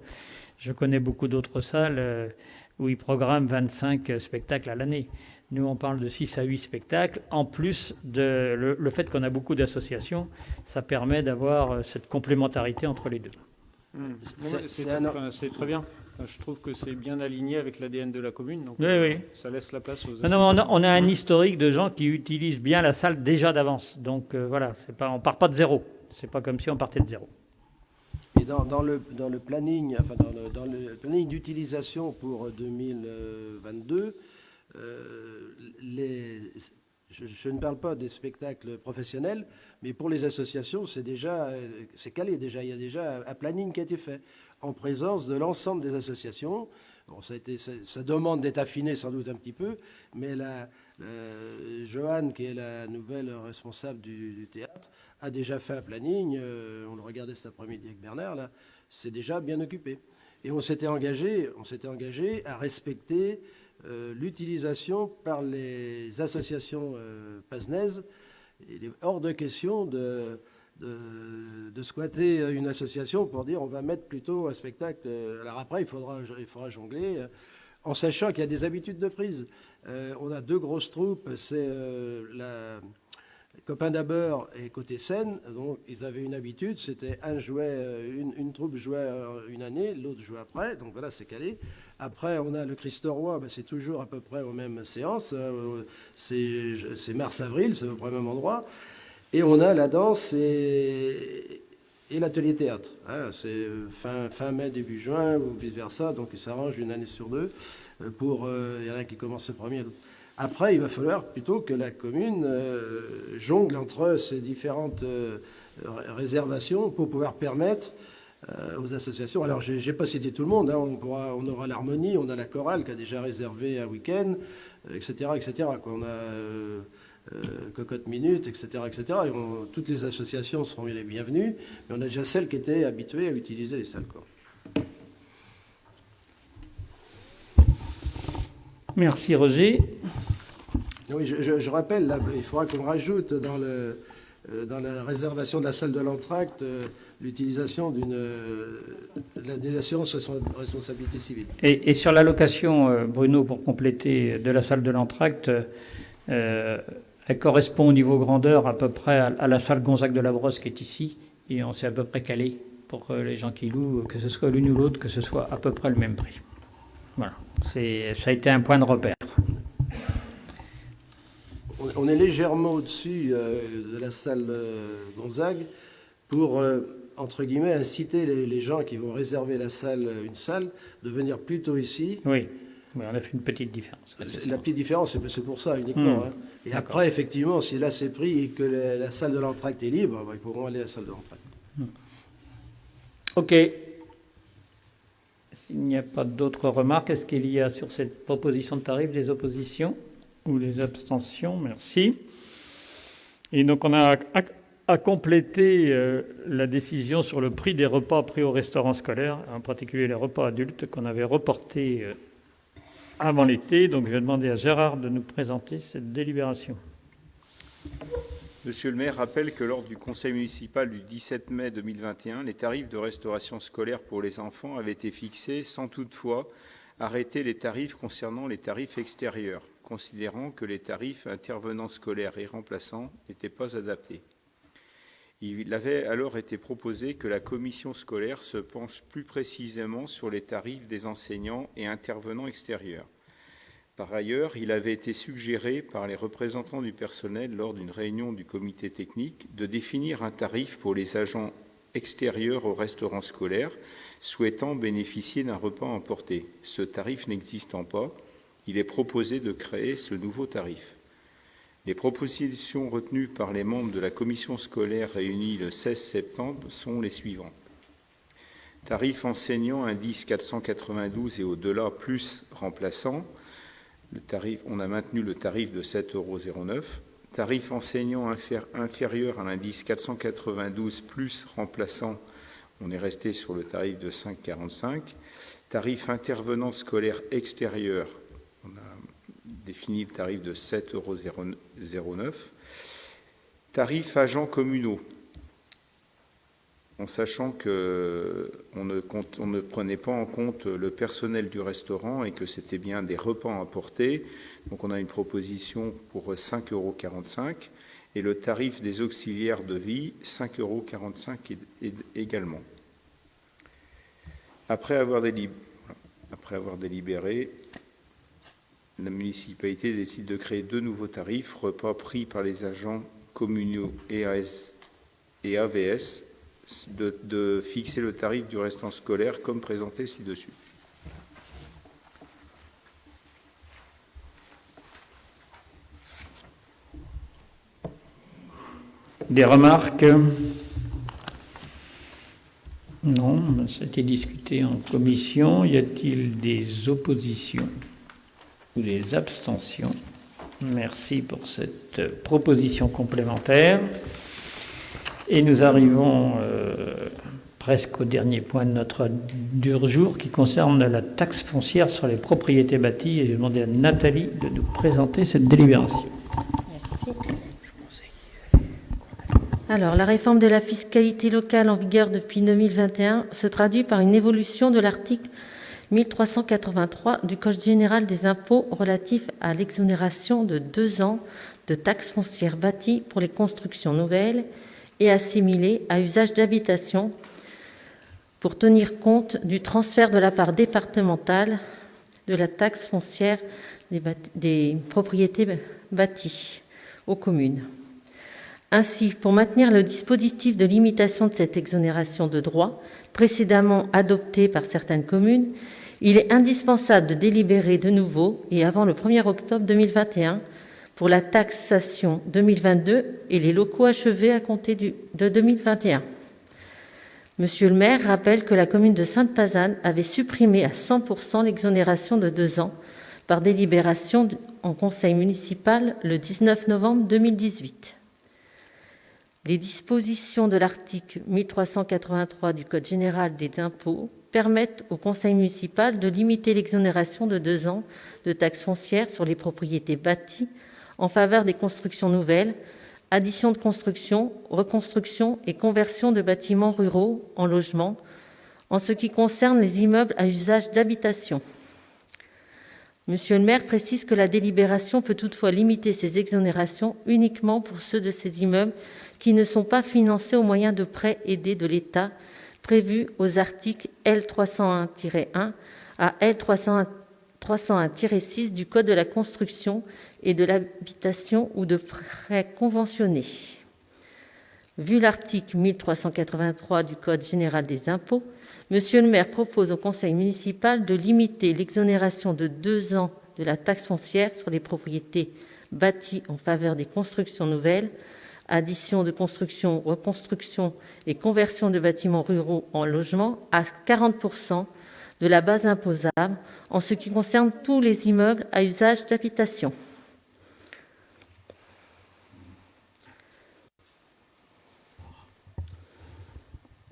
Je connais beaucoup d'autres salles où ils programment 25 spectacles à l'année. Nous, on parle de 6 à 8 spectacles. En plus de le fait qu'on a beaucoup d'associations, ça permet d'avoir cette complémentarité entre les deux. C'est très bien. Je trouve que c'est bien aligné avec l'ADN de la commune. Donc oui. Ça laisse la place aux associations. On a un historique de gens qui utilisent bien la salle déjà d'avance. Donc voilà, on ne part pas de zéro. C'est pas comme si on partait de zéro. Et dans le planning, dans le planning d'utilisation pour 2022, je ne parle pas des spectacles professionnels, mais pour les associations, c'est calé déjà. Il y a déjà un planning qui a été fait en présence de l'ensemble des associations. Bon, ça demande d'être affiné sans doute un petit peu, mais Joanne, qui est la nouvelle responsable du théâtre, a déjà fait un planning. On le regardait cet après-midi avec Bernard, là, c'est déjà bien occupé. Et on s'était engagé à respecter l'utilisation par les associations pazenaises. Il est hors de question de squatter une association pour dire on va mettre plutôt un spectacle. Alors après, il faudra jongler, en sachant qu'il y a des habitudes de prise. On a 2 grosses troupes, c'est Copains d'Abord et Côté Scène. Donc ils avaient une habitude, c'était une troupe jouait une année, l'autre jouait après, donc voilà, c'est calé. Après, on a le Christ-Roi, c'est toujours à peu près aux mêmes séances, c'est mars-avril, c'est à peu près au même endroit. Et on a la danse et l'atelier théâtre. Hein, c'est fin mai, début juin, ou vice-versa, donc ils s'arrangent une année sur 2. Il y en a un qui commence le premier. Après, il va falloir plutôt que la commune jongle entre ces différentes réservations pour pouvoir permettre aux associations. Alors, je n'ai pas cité tout le monde. Hein, on aura l'harmonie, on a la chorale qui a déjà réservé un week-end, etc., etc. On a Cocotte Minute, etc., etc. Et toutes les associations seront les bienvenues, mais on a déjà celles qui étaient habituées à utiliser les salles. Merci Roger. Oui, je rappelle, là, il faudra qu'on rajoute dans la réservation de la salle de l'entracte l'utilisation des assurances responsabilité civile. Et sur la location, Bruno, pour compléter, de la salle de l'entracte, elle correspond au niveau grandeur à peu près à la salle Gonzague de la Brosse qui est ici, et on s'est à peu près calé pour les gens qui louent, que ce soit l'une ou l'autre, que ce soit à peu près le même prix. Voilà, ça a été un point de repère. On est légèrement au-dessus de la salle Gonzague pour, entre guillemets, inciter les gens qui vont réserver une salle de venir plus tôt ici. Oui, on a fait une petite différence. La petite différence, c'est pour ça uniquement. Hein. Et après, effectivement, si là c'est pris et que la salle de l'entracte est libre, ils pourront aller à la salle de l'entracte. OK. S'il n'y a pas d'autres remarques, est-ce qu'il y a sur cette proposition de tarif des oppositions ou des abstentions? Merci. Et donc on a à compléter la décision sur le prix des repas pris au restaurant scolaire, en particulier les repas adultes qu'on avait reportés avant l'été. Donc je vais demander à Gérard de nous présenter cette délibération. Monsieur le maire rappelle que lors du conseil municipal du 17 mai 2021, les tarifs de restauration scolaire pour les enfants avaient été fixés sans toutefois arrêter les tarifs concernant les tarifs extérieurs, considérant que les tarifs intervenants scolaires et remplaçants n'étaient pas adaptés. Il avait alors été proposé que la commission scolaire se penche plus précisément sur les tarifs des enseignants et intervenants extérieurs. Par ailleurs, il avait été suggéré par les représentants du personnel lors d'une réunion du comité technique de définir un tarif pour les agents extérieurs au restaurant scolaire souhaitant bénéficier d'un repas emporté. Ce tarif n'existant pas, il est proposé de créer ce nouveau tarif. Les propositions retenues par les membres de la commission scolaire réunie le 16 septembre sont les suivantes. Tarif enseignant indice 492 et au-delà plus remplaçant. On a maintenu le tarif de 7,09 €. Tarif enseignant inférieur à l'indice 492 plus remplaçant, on est resté sur le tarif de 5,45 €. Tarif intervenant scolaire extérieur, on a défini le tarif de 7,09 €. Tarif agents communaux, en sachant qu'on ne prenait pas en compte le personnel du restaurant et que c'était bien des repas emportés. Donc on a une proposition pour 5,45 € et le tarif des auxiliaires de vie, 5,45 € également. Après avoir délibéré, la municipalité décide de créer 2 nouveaux tarifs, repas pris par les agents communaux et AVS, de fixer le tarif du restaurant scolaire comme présenté ci-dessus. Des remarques? Non, ça a été discuté en commission. Y a-t-il des oppositions ou des abstentions? Merci pour cette proposition complémentaire. Et nous arrivons presque au dernier point de notre du jour qui concerne la taxe foncière sur les propriétés bâties. Et je vais demander à Nathalie de nous présenter cette délibération. Merci. Alors, la réforme de la fiscalité locale en vigueur depuis 2021 se traduit par une évolution de l'article 1383 du Code général des impôts relatif à l'exonération de 2 ans de taxes foncières bâties pour les constructions nouvelles et assimilées à usage d'habitation pour tenir compte du transfert de la part départementale de la taxe foncière des propriétés bâties aux communes. Ainsi, pour maintenir le dispositif de limitation de cette exonération de droit précédemment adopté par certaines communes, il est indispensable de délibérer de nouveau et avant le 1er octobre 2021 pour la taxation 2022 et les locaux achevés à compter de 2021. Monsieur le maire rappelle que la commune de Sainte-Pazanne avait supprimé à 100% l'exonération de 2 ans par délibération en conseil municipal le 19 novembre 2018. Les dispositions de l'article 1383 du Code général des impôts permettent au conseil municipal de limiter l'exonération de 2 ans de taxes foncières sur les propriétés bâties en faveur des constructions nouvelles, addition de construction, reconstruction et conversion de bâtiments ruraux en logements, en ce qui concerne les immeubles à usage d'habitation. Monsieur le maire précise que la délibération peut toutefois limiter ces exonérations uniquement pour ceux de ces immeubles qui ne sont pas financés au moyen de prêts aidés de l'État prévus aux articles L301-1 à L301-6 du Code de la construction et de l'habitation ou de prêts conventionnés. Vu l'article 1383 du Code général des impôts, Monsieur le maire propose au conseil municipal de limiter l'exonération de 2 ans de la taxe foncière sur les propriétés bâties en faveur des constructions nouvelles, addition de construction, reconstruction et conversion de bâtiments ruraux en logements à 40% de la base imposable en ce qui concerne tous les immeubles à usage d'habitation.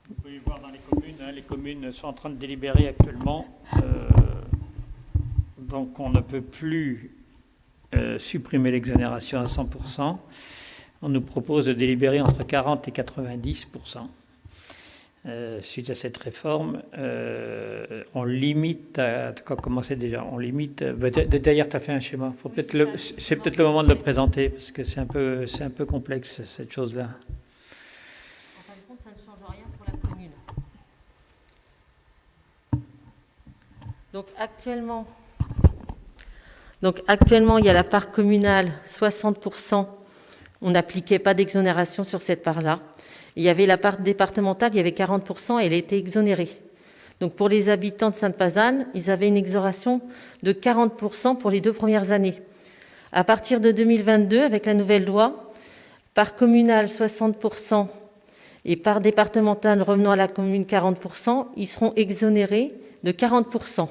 Vous pouvez voir dans les communes, les communes sont en train de délibérer actuellement, donc on ne peut plus supprimer l'exonération à 100%. On nous propose de délibérer entre 40 et 90%. Suite à cette réforme, on limite à... Comment c'est déjà? On limite... D'ailleurs, tu as fait un schéma. C'est peut-être le moment de le présenter, parce que c'est un peu complexe, cette chose-là. En fin de compte, ça ne change rien pour la commune. Donc actuellement, il y a la part communale, 60%. On n'appliquait pas d'exonération sur cette part-là. Il y avait la part départementale, il y avait 40%, et elle était exonérée. Donc pour les habitants de Sainte-Pazanne, ils avaient une exonération de 40% pour les 2 premières années. À partir de 2022, avec la nouvelle loi, part communale 60% et part départementale revenant à la commune 40%, ils seront exonérés de 40%.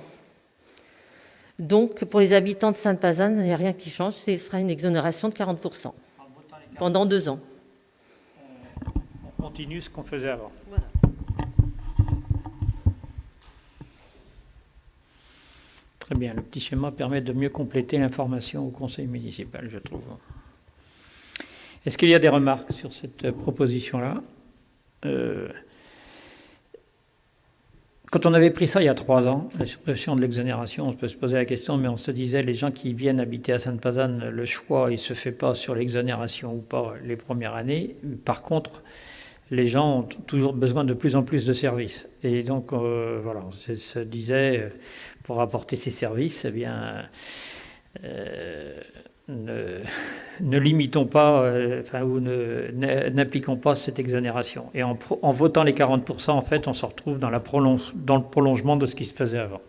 Donc pour les habitants de Sainte-Pazanne, il n'y a rien qui change, ce sera une exonération de 40%. Pendant 2 ans. On continue ce qu'on faisait avant. Voilà. Très bien, le petit schéma permet de mieux compléter l'information au conseil municipal, je trouve. Est-ce qu'il y a des remarques sur cette proposition-là? Quand on avait pris ça il y a 3 ans, la suppression de l'exonération, on peut se poser la question, mais on se disait, les gens qui viennent habiter à Sainte-Pazanne, le choix, il ne se fait pas sur l'exonération ou pas les premières années. Par contre, les gens ont toujours besoin de plus en plus de services. Et donc, voilà, on se disait, pour apporter ces services, eh bien, ne limitons pas, ou n'appliquons pas cette exonération. Et en votant les 40%, en fait, on se retrouve dans le prolongement de ce qui se faisait avant,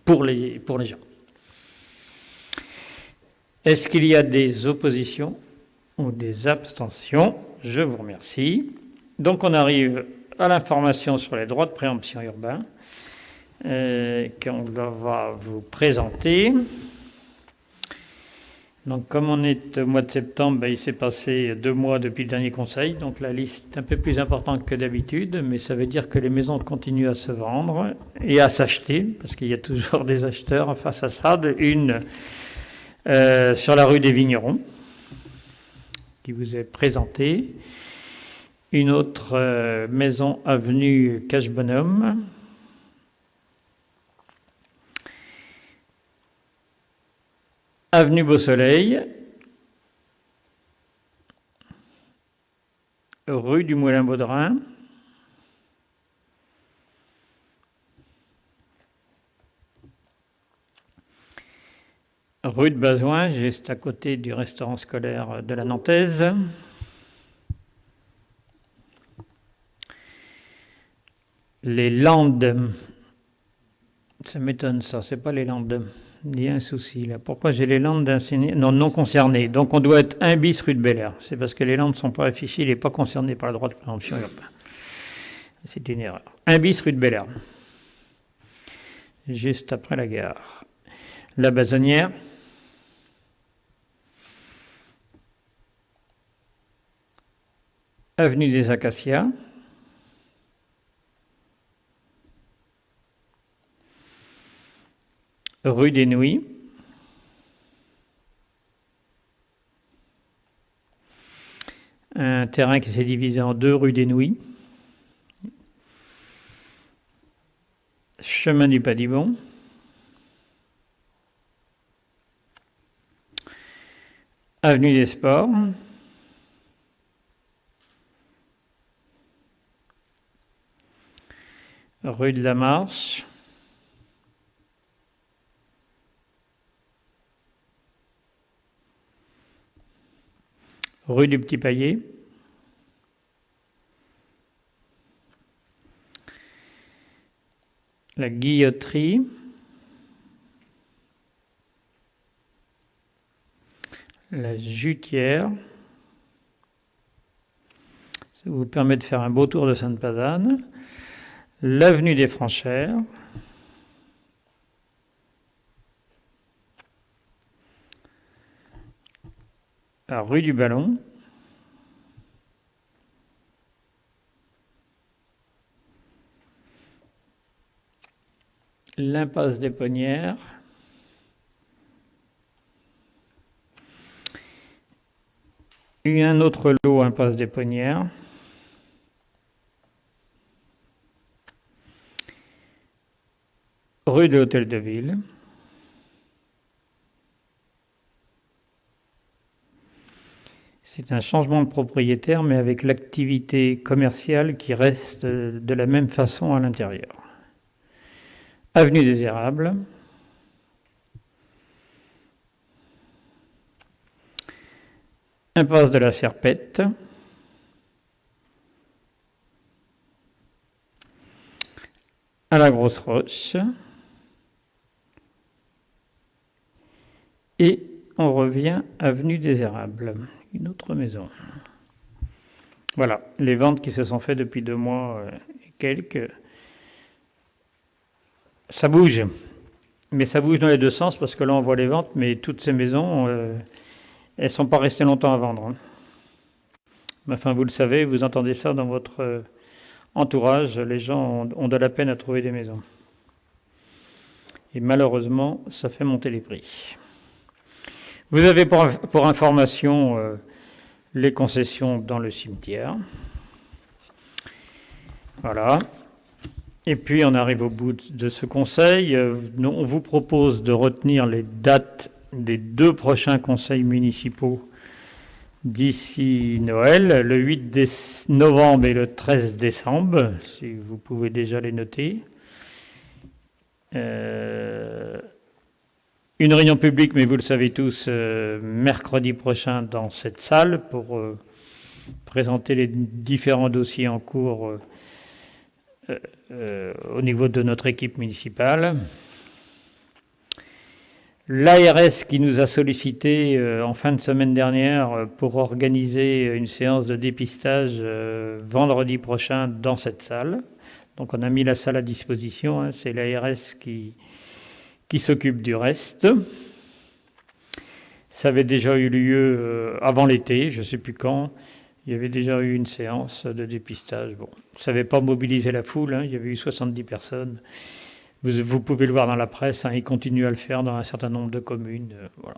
pour les gens. Est-ce qu'il y a des oppositions ou des abstentions? Je vous remercie. Donc on arrive à l'information sur les droits de préemption urbains qu'on va vous présenter. Donc comme on est au mois de septembre, il s'est passé 2 mois depuis le dernier conseil, donc la liste est un peu plus importante que d'habitude, mais ça veut dire que les maisons continuent à se vendre et à s'acheter, parce qu'il y a toujours des acheteurs face à ça. Une sur la rue des Vignerons, qui vous est présentée. Une autre maison avenue Cache-Bonhomme. Avenue Beau-Soleil, rue du Moulin-Baudrin, rue de Bazoin, juste à côté du restaurant scolaire de la Nantaise, les Landes, ça m'étonne ça, c'est pas les Landes. Il y a un souci là. Pourquoi j'ai les Landes non concernées? Donc on doit être 1 bis rue de Bel-Air. C'est parce que les Landes ne sont pas affichées, il n'est pas concerné par le droit de préemption urbain. C'est une erreur. 1 bis rue de Bel-Air. Juste après la gare. La Bazonnière. Avenue des Acacias. Rue des Nouilles, un terrain qui s'est divisé en 2 rue des Nouilles, chemin du Padibon, avenue des Sports, rue de la Marche, rue du Petit Paillet, la Guilloterie, la Jutière. Ça vous permet de faire un beau tour de Sainte-Pazanne. L'avenue des Franchères, la rue du Ballon, l'impasse des Ponnières, un autre lot impasse des Ponnières, rue de l'Hôtel de Ville, c'est un changement de propriétaire, mais avec l'activité commerciale qui reste de la même façon à l'intérieur. Avenue des Érables, impasse de la Serpette, à la Grosse Roche, et on revient avenue des Érables, une autre maison. Voilà, les ventes qui se sont faites depuis 2 mois et quelques. Ça bouge, mais ça bouge dans les 2 sens, parce que là on voit les ventes, mais toutes ces maisons, elles ne sont pas restées longtemps à vendre. Enfin, vous le savez, vous entendez ça dans votre entourage, les gens ont de la peine à trouver des maisons. Et malheureusement, ça fait monter les prix. Vous avez pour information les concessions dans le cimetière. Voilà. Et puis on arrive au bout de ce conseil. On vous propose de retenir les dates des 2 prochains conseils municipaux d'ici Noël, le 8 novembre et le 13 décembre, si vous pouvez déjà les noter. Une réunion publique, mais vous le savez tous, mercredi prochain dans cette salle pour présenter les différents dossiers en cours au niveau de notre équipe municipale. l'ARS qui nous a sollicité en fin de semaine dernière pour organiser une séance de dépistage vendredi prochain dans cette salle. Donc on a mis la salle à disposition, hein, c'est l'ARS qui s'occupe du reste. Ça avait déjà eu lieu avant l'été, je ne sais plus quand. Il y avait déjà eu une séance de dépistage. Bon, ça n'avait pas mobilisé la foule, hein, il y avait eu 70 personnes. Vous pouvez le voir dans la presse, hein, ils continuent à le faire dans un certain nombre de communes. Voilà.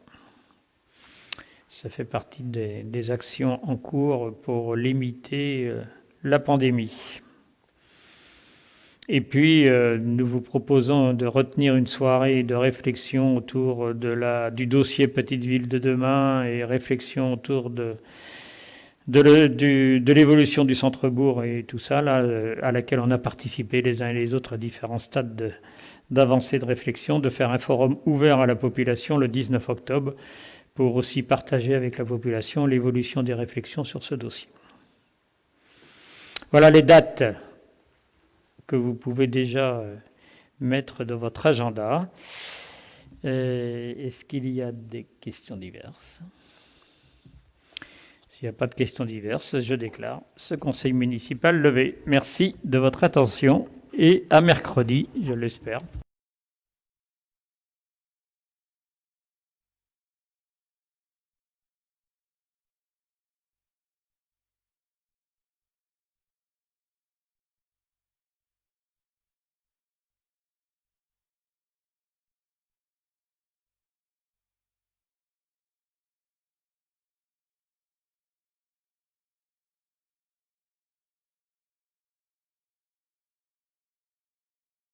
Ça fait partie des actions en cours pour limiter la pandémie. Et puis, nous vous proposons de retenir une soirée de réflexion autour du dossier Petite Ville de demain et réflexion autour de l'évolution du centre-bourg et tout ça, là, à laquelle on a participé les uns et les autres à différents stades d'avancée de réflexion, de faire un forum ouvert à la population le 19 octobre pour aussi partager avec la population l'évolution des réflexions sur ce dossier. Voilà les dates que vous pouvez déjà mettre dans votre agenda. Est-ce qu'il y a des questions diverses ? S'il n'y a pas de questions diverses, je déclare ce conseil municipal levé. Merci de votre attention et à mercredi, je l'espère.